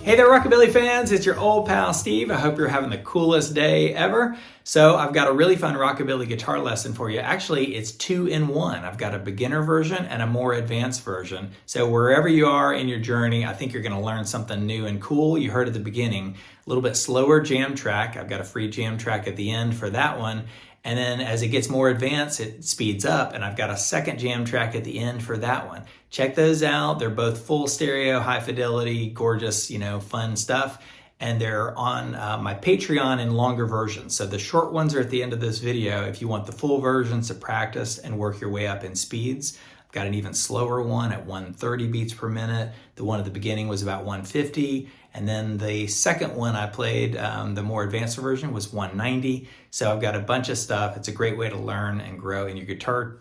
Hey there, Rockabilly fans. It's your old pal, Steve. I hope you're having the coolest day ever. So I've got a really fun Rockabilly guitar lesson for you. Actually, it's 2 in 1. I've got a beginner version and a more advanced version. So wherever you are in your journey, I think you're going to learn something new and cool. You heard at the beginning, a little bit slower jam track. I've got a free jam track at the end for that one. And then as it gets more advanced, it speeds up, and I've got a second jam track at the end for that one. Check those out. They're both full stereo, high fidelity, gorgeous, fun stuff. And they're on my Patreon in longer versions. So the short ones are at the end of this video if you want the full versions to practice and work your way up in speeds. I've got an even slower one at 130 beats per minute. The one at the beginning was about 150. And then the second one I played, the more advanced version, was 190. So I've got a bunch of stuff. It's a great way to learn and grow in your guitar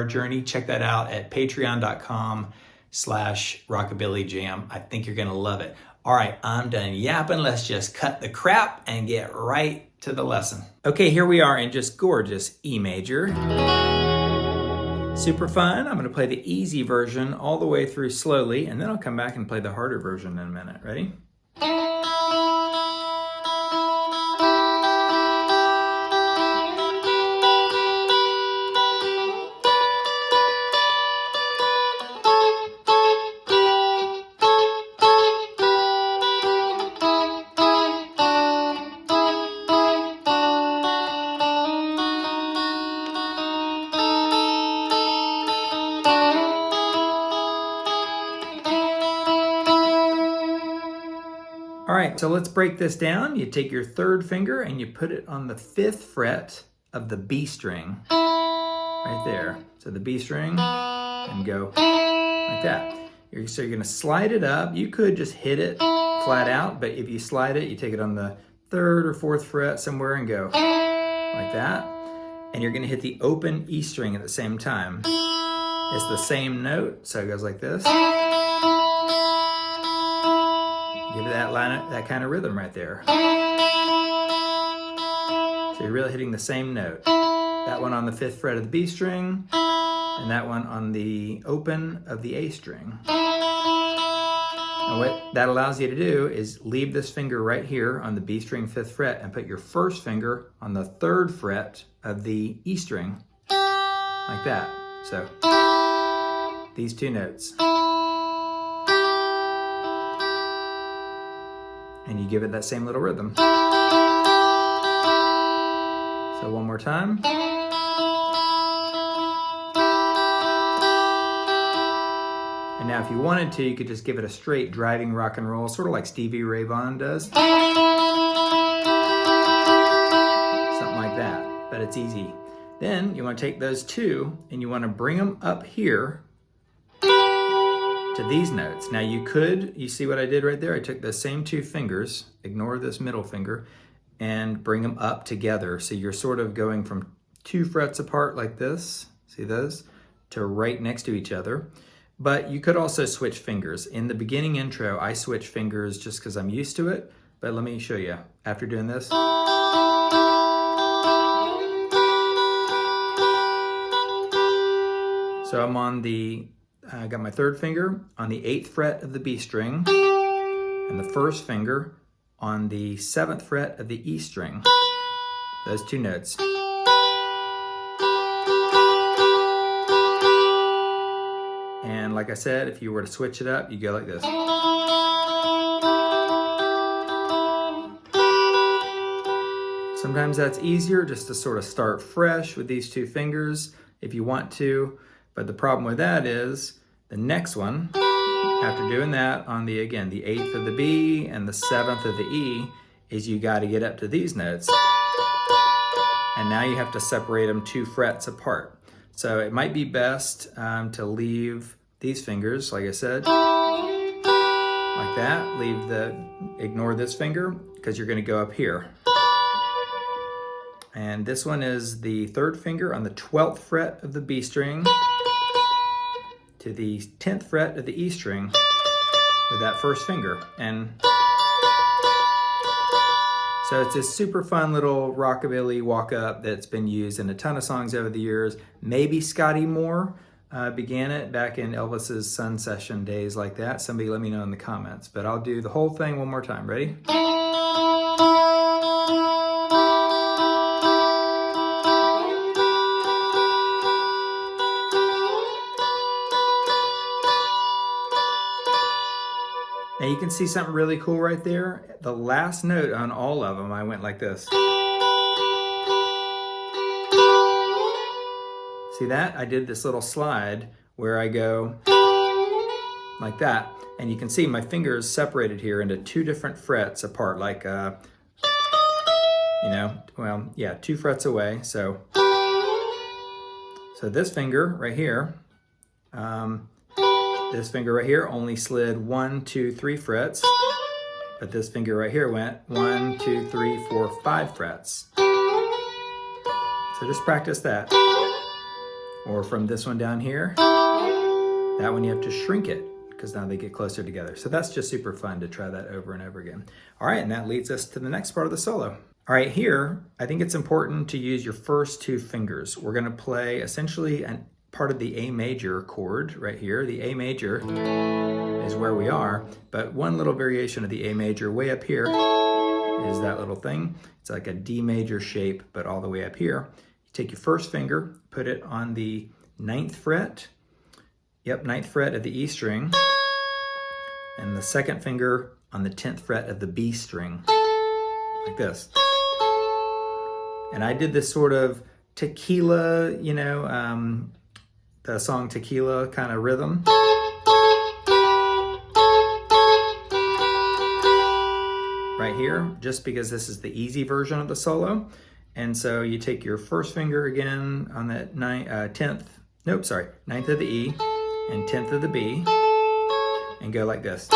journey. Check that out at patreon.com/rockabillyjam. I think you're gonna love it. All right, I'm done yapping. Let's just cut the crap and get right to the lesson. Okay, here we are in just gorgeous E major. Super fun. I'm gonna play the easy version all the way through slowly, and then I'll come back and play the harder version in a minute. Ready? All right, so let's break this down. You take your third finger and you put it on the 5th fret of the B string, right there. So the B string, and go like that. So you're gonna slide it up. You could just hit it flat out, but if you slide it, you take it on the 3rd or 4th fret somewhere and go like that. And you're gonna hit the open E string at the same time. It's the same note, so it goes like this. Give it that kind of rhythm right there. So you're really hitting the same note. That one on the 5th fret of the B string, and that one on the open of the A string. And what that allows you to do is leave this finger right here on the B string 5th fret and put your first finger on the 3rd fret of the E string, like that. So these two notes. And you give it that same little rhythm. So one more time. And now if you wanted to, you could just give it a straight driving rock and roll, sort of like Stevie Ray Vaughan does. Something like that, but it's easy. Then you want to take those two and you want to bring them up here to these notes. Now you see what I did right there? I took the same 2 fingers, ignore this middle finger, and bring them up together. So you're sort of going from 2 frets apart like this, see those, to right next to each other. But you could also switch fingers. In the beginning intro, I switch fingers just because I'm used to it, but let me show you. After doing this, so I'm on I got my 3rd finger on the 8th fret of the B string and the 1st finger on the 7th fret of the E string. Those 2 notes. And like I said, if you were to switch it up, you go like this. Sometimes that's easier just to sort of start fresh with these 2 fingers if you want to. But the problem with that is the next one, after doing that on the 8th of the B and the 7th of the E, is you got to get up to these notes. And now you have to separate them 2 frets apart. So it might be best to leave these fingers, like I said, like that. Ignore this finger because you're going to go up here. And this one is the 3rd finger on the 12th fret of the B string to the 10th fret of the E string with that 1st finger. And so it's a super fun little rockabilly walk up that's been used in a ton of songs over the years. Maybe Scotty Moore began it back in Elvis's Sun Session days like that. Somebody let me know in the comments, but I'll do the whole thing one more time. Ready? Now you can see something really cool right there. The last note on all of them, I went like this. See that? I did this little slide where I go like that. And you can see my fingers separated here into two different frets apart, like, 2 frets away. So this finger right here, only slid 1, 2, 3 frets, but this finger right here went 1, 2, 3, 4, 5 frets. So just practice that. Or from this one down here, that one you have to shrink it because now they get closer together. So that's just super fun to try that over and over again. All right, and that leads us to the next part of the solo. All right, here, I think it's important to use your first 2 fingers. We're gonna play essentially a part of the A major chord right here. The A major is where we are, but one little variation of the A major way up here is that little thing. It's like a D major shape, but all the way up here. You take your first finger, put it on the 9th fret. Yep, 9th fret of the E string. And the second finger on the 10th fret of the B string, like this. And I did this sort of tequila, the song Tequila kind of rhythm. Right here, just because this is the easy version of the solo. And so you take your first finger again on that 9th of the E and 10th of the B and go like this.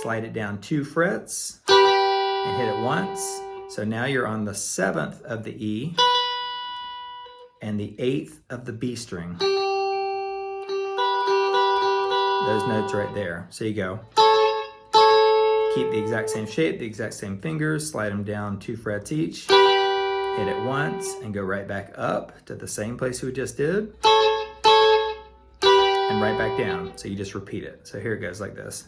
Slide it down 2 frets and hit it once. So now you're on the 7th of the E and the 8th of the B string. Those notes right there. So you go. Keep the exact same shape, the exact same fingers, slide them down 2 frets each, hit it once, and go right back up to the same place we just did, and right back down. So you just repeat it. So here it goes like this.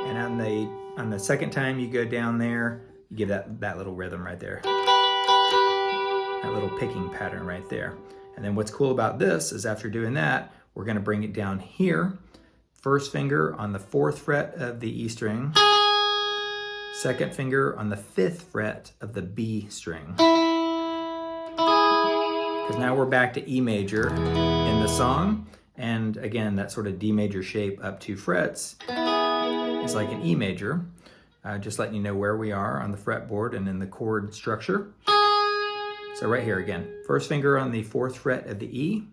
And on the second time you go down there, you give that little rhythm right there. That little picking pattern right there. And then what's cool about this is after doing that, we're gonna bring it down here. First finger on the 4th fret of the E string. Second finger on the 5th fret of the B string. Because now we're back to E major in the song. And again, that sort of D major shape up 2 frets is like an E major. Just letting you know where we are on the fretboard and in the chord structure. So right here again, first finger on the 4th fret of the E,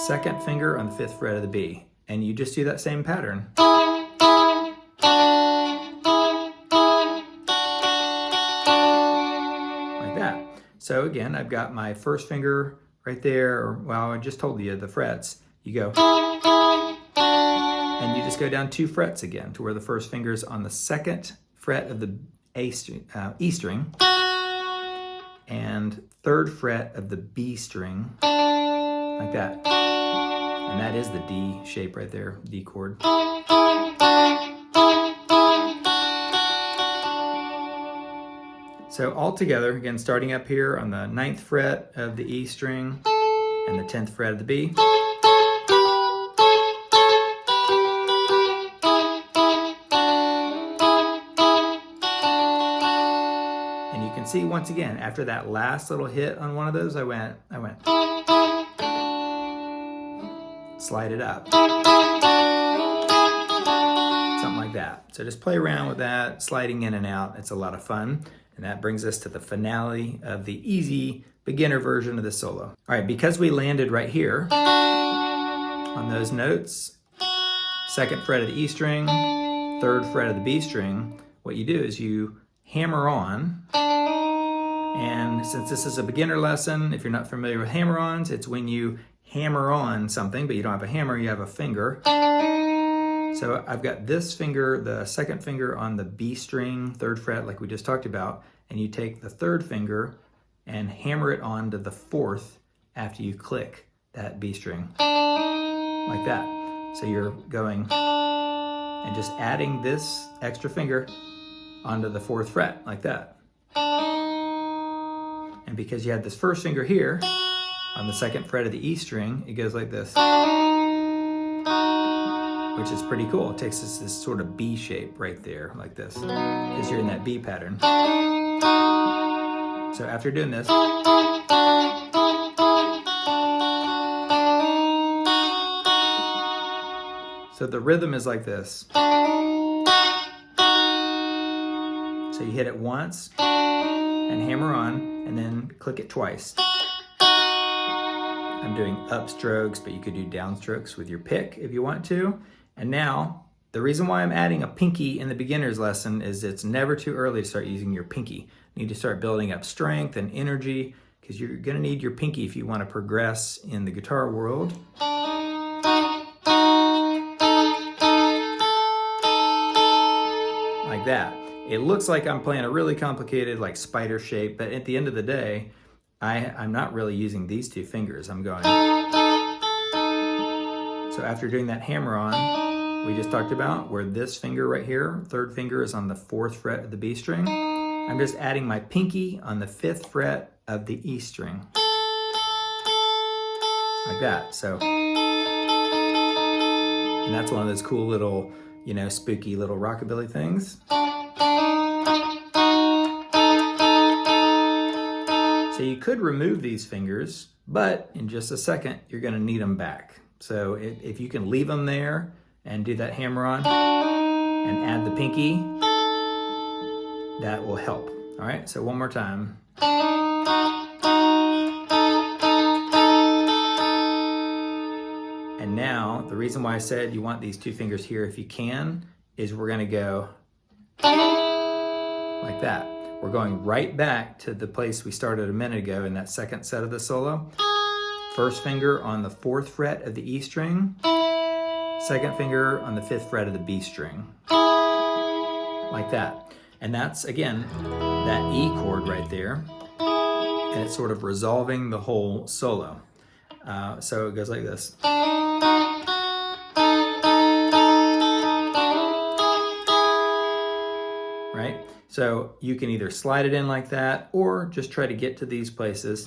second finger on the 5th fret of the B, and you just do that same pattern. Like that. So again, I've got my first finger right there, or well, I just told you the frets. You go, and you just go down 2 frets again to where the first finger's on the 2nd fret of the E string, and 3rd fret of the B string, like that. And that is the D shape right there, D chord. So all together, again, starting up here on the 9th fret of the E string and the 10th fret of the B. And you can see once again, after that last little hit on one of those, I went. Slide it up. Something like that. So just play around with that, sliding in and out. It's a lot of fun. And that brings us to the finale of the easy beginner version of the solo. All right, because we landed right here on those notes, 2nd fret of the E string, 3rd fret of the B string, what you do is you hammer on. And since this is a beginner lesson, if you're not familiar with hammer-ons, it's when you hammer on something, but you don't have a hammer, you have a finger. So I've got this finger, the 2nd finger on the B string, 3rd fret, like we just talked about, and you take the third finger and hammer it onto the fourth after you click that B string, like that. So you're going and just adding this extra finger onto the fourth fret, like that. And because you had this first finger here, on the second fret of the E string, it goes like this, which is pretty cool. It takes us this sort of B shape right there, like this, because you're in that B pattern. So after doing this, so the rhythm is like this. So you hit it once and hammer on, and then click it twice. I'm doing upstrokes, but you could do downstrokes with your pick if you want to. And now, the reason why I'm adding a pinky in the beginner's lesson is it's never too early to start using your pinky. You need to start building up strength and energy, because you're gonna need your pinky if you wanna progress in the guitar world. Like that. It looks like I'm playing a really complicated like spider shape, but at the end of the day, I'm not really using these two fingers. I'm going. So after doing that hammer on, we just talked about, where this finger right here, third finger, is on the fourth fret of the B string, I'm just adding my pinky on the fifth fret of the E string. Like that. So, and that's one of those cool little, you know, spooky little rockabilly things. So you could remove these fingers, but in just a second, you're gonna need them back. So if you can leave them there and do that hammer on and add the pinky, that will help. All right, so one more time. And now, the reason why I said you want these two fingers here if you can, is we're gonna go like that. We're going right back to the place we started a minute ago in that second set of the solo. First finger on the fourth fret of the E string, second finger on the fifth fret of the B string, like that. And that's, again, that E chord right there, and it's sort of resolving the whole solo. So it goes like this. Right? So you can either slide it in like that, or just try to get to these places.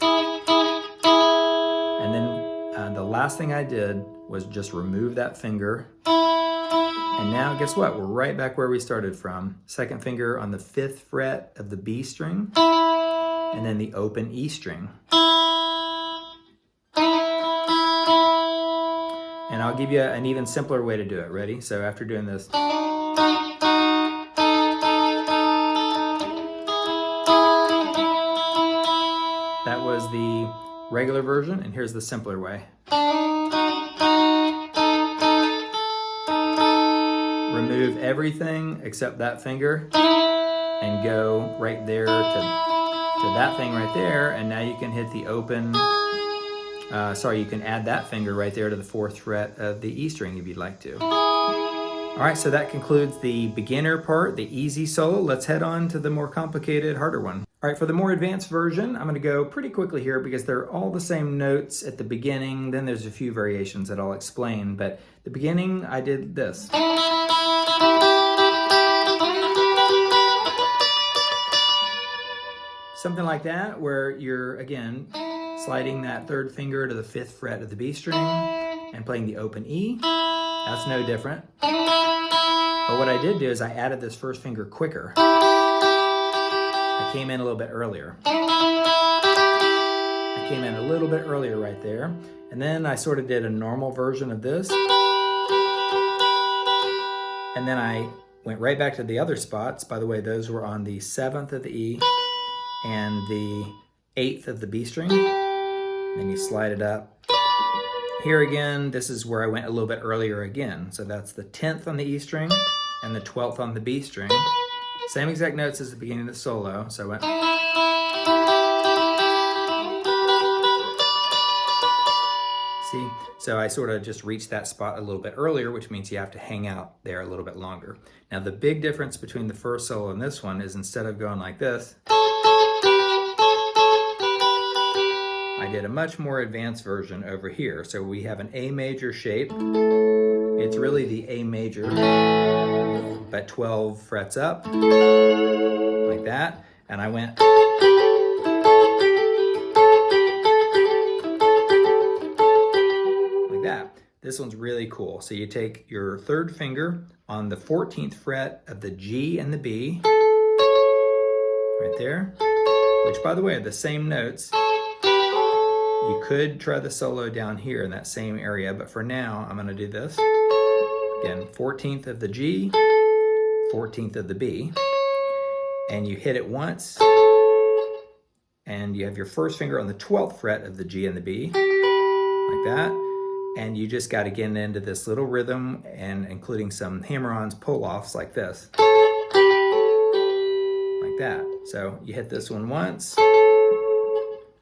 And then the last thing I did was just remove that finger. And now guess what? We're right back where we started from. Second finger on the fifth fret of the B string, and then the open E string. And I'll give you an even simpler way to do it. Ready? So after doing this, that was the regular version, and here's the simpler way. Remove everything except that finger and go right there to that thing right there, and now you can hit the open, you can add that finger right there to the fourth fret of the E string if you'd like to. All right, so that concludes the beginner part, the easy solo. Let's head on to the more complicated, harder one. All right, for the more advanced version, I'm gonna go pretty quickly here because they're all the same notes at the beginning. Then there's a few variations that I'll explain, but the beginning, I did this. Something like that, where you're, again, sliding that third finger to the fifth fret of the B string and playing the open E. That's no different. But what I did do is I added this first finger quicker. I came in a little bit earlier. I came in a little bit earlier right there. And then I sort of did a normal version of this. And then I went right back to the other spots. By the way, those were on the seventh of the E and the eighth of the B string. And then you slide it up. Here again, this is where I went a little bit earlier again. So that's the 10th on the E string and the 12th on the B string. Same exact notes as the beginning of the solo. So I went. See? So I sort of just reached that spot a little bit earlier, which means you have to hang out there a little bit longer. Now the big difference between the first solo and this one is instead of going like this, I did a much more advanced version over here. So we have an A major shape. It's really the A major, but 12 frets up, like that. And I went like that. This one's really cool. So you take your third finger on the 14th fret of the G and the B, right there, which by the way are the same notes. You could try the solo down here in that same area, but for now, I'm gonna do this. Again, 14th of the G, 14th of the B, and you hit it once, and you have your first finger on the 12th fret of the G and the B, like that, and you just gotta get into this little rhythm, and including some hammer-ons, pull-offs like this, like that. So you hit this one once,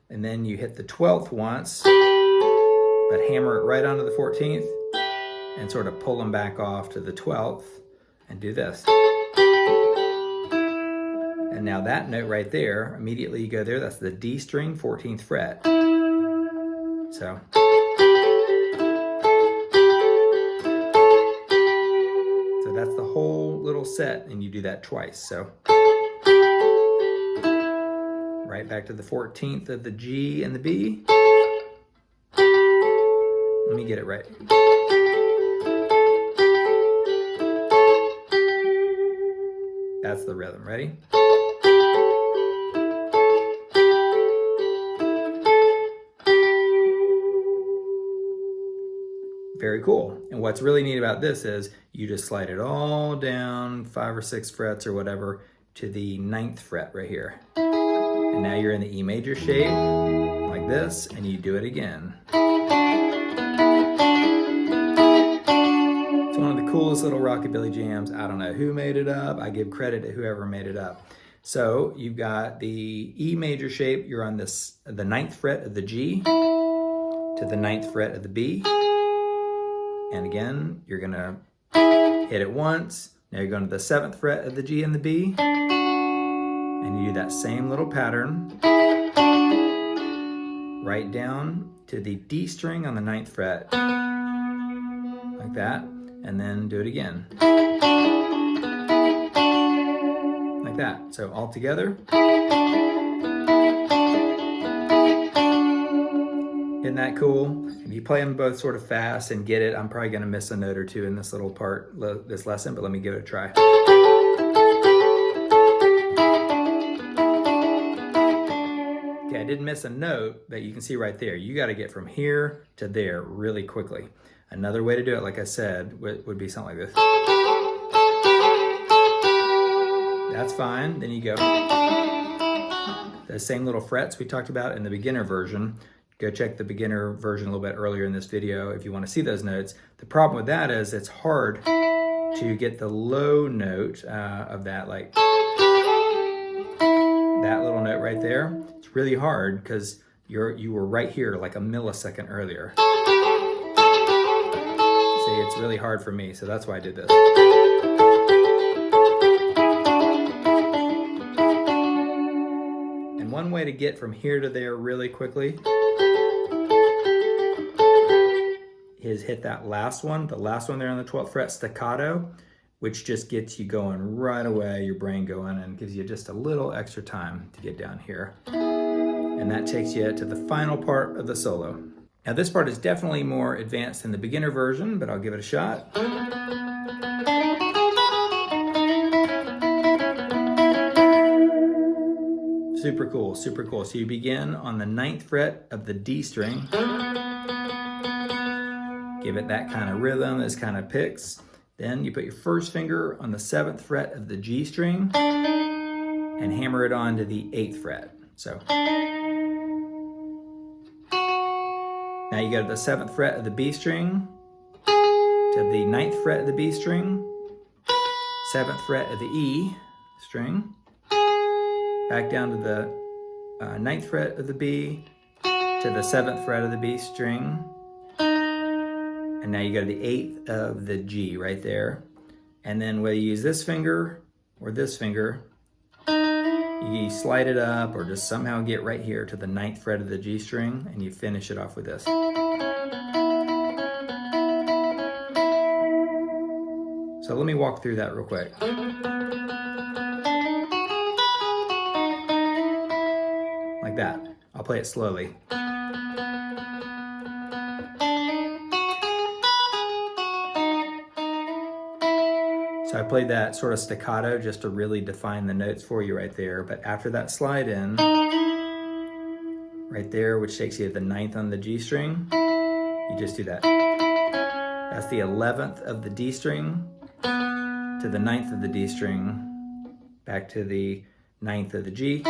and then you hit the 12th once, but hammer it right onto the 14th, and sort of pull them back off to the 12th, and do this. And now that note right there, immediately you go there, that's the D string, 14th fret. So that's the whole little set, and you do that twice. So right back to the 14th of the G and the B. Let me get it right. That's the rhythm. Ready? Very cool. And what's really neat about this is you just slide it all down 5 or 6 frets or whatever to the 9th fret right here. And now you're in the E major shape like this, and you do it again. It's one of the coolest little rockabilly jams. I don't know who made it up. I give credit to whoever made it up. So you've got the E major shape. You're on this, the 9th fret of the G to the 9th fret of the B. And again, you're gonna hit it once. Now you're going to the 7th fret of the G and the B. And you do that same little pattern right down to the D string on the 9th fret. Like that. And then do it again. Like that. So all together. Isn't that cool? If you play them both sort of fast and get it, I'm probably going to miss a note or two in this little part, this lesson, but let me give it a try. Okay, I didn't miss a note, but you can see right there, you got to get from here to there really quickly. Another way to do it, like I said, would be something like this. That's fine. Then you go the same little frets we talked about in the beginner version. Go check the beginner version a little bit earlier in this video if you want to see those notes. The problem with that is it's hard to get the low note of that, like that little note right there. It's really hard because you were right here like a millisecond earlier. See, it's really hard for me, so that's why I did this. And one way to get from here to there really quickly is hit that last one, the last one there on the 12th fret, staccato, which just gets you going right away, your brain going, and gives you just a little extra time to get down here. And that takes you to the final part of the solo. Now this part is definitely more advanced than the beginner version, but I'll give it a shot. Super cool, super cool. So you begin on the 9th fret of the D string. Give it that kind of rhythm, this kind of picks. Then you put your first finger on the 7th fret of the G string and hammer it on to the 8th fret. So now you go to the 7th fret of the B string, to the 9th fret of the B string, 7th fret of the E string, back down to the 9th fret of the B, to the 7th fret of the B string, and now you go to the 8th of the G right there. And then whether you use this finger or this finger, You slide it up or just somehow get right here to the 9th fret of the G string and you finish it off with this. So let me walk through that real quick. Like that. I'll play it slowly. So I played that sort of staccato just to really define the notes for you right there. But after that slide in, right there, which takes you to the 9th on the G string, you just do that. That's the 11th of the D string to the 9th of the D string, back to the 9th of the G.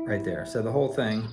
Right there. So the whole thing.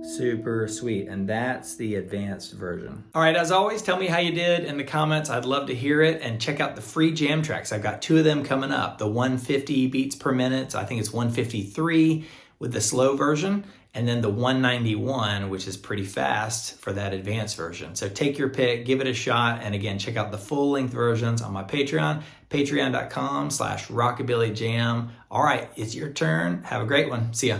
Super sweet, and that's the advanced version. All right, as always, tell me how you did in the comments. I'd love to hear it, and check out the free jam tracks. I've got 2 of them coming up. The 150 beats per minute, so I think it's 153 with the slow version, and then the 191, which is pretty fast for that advanced version. So take your pick, give it a shot, and again, check out the full-length versions on my Patreon, patreon.com/rockabillygam. All right, it's your turn. Have a great one. See ya.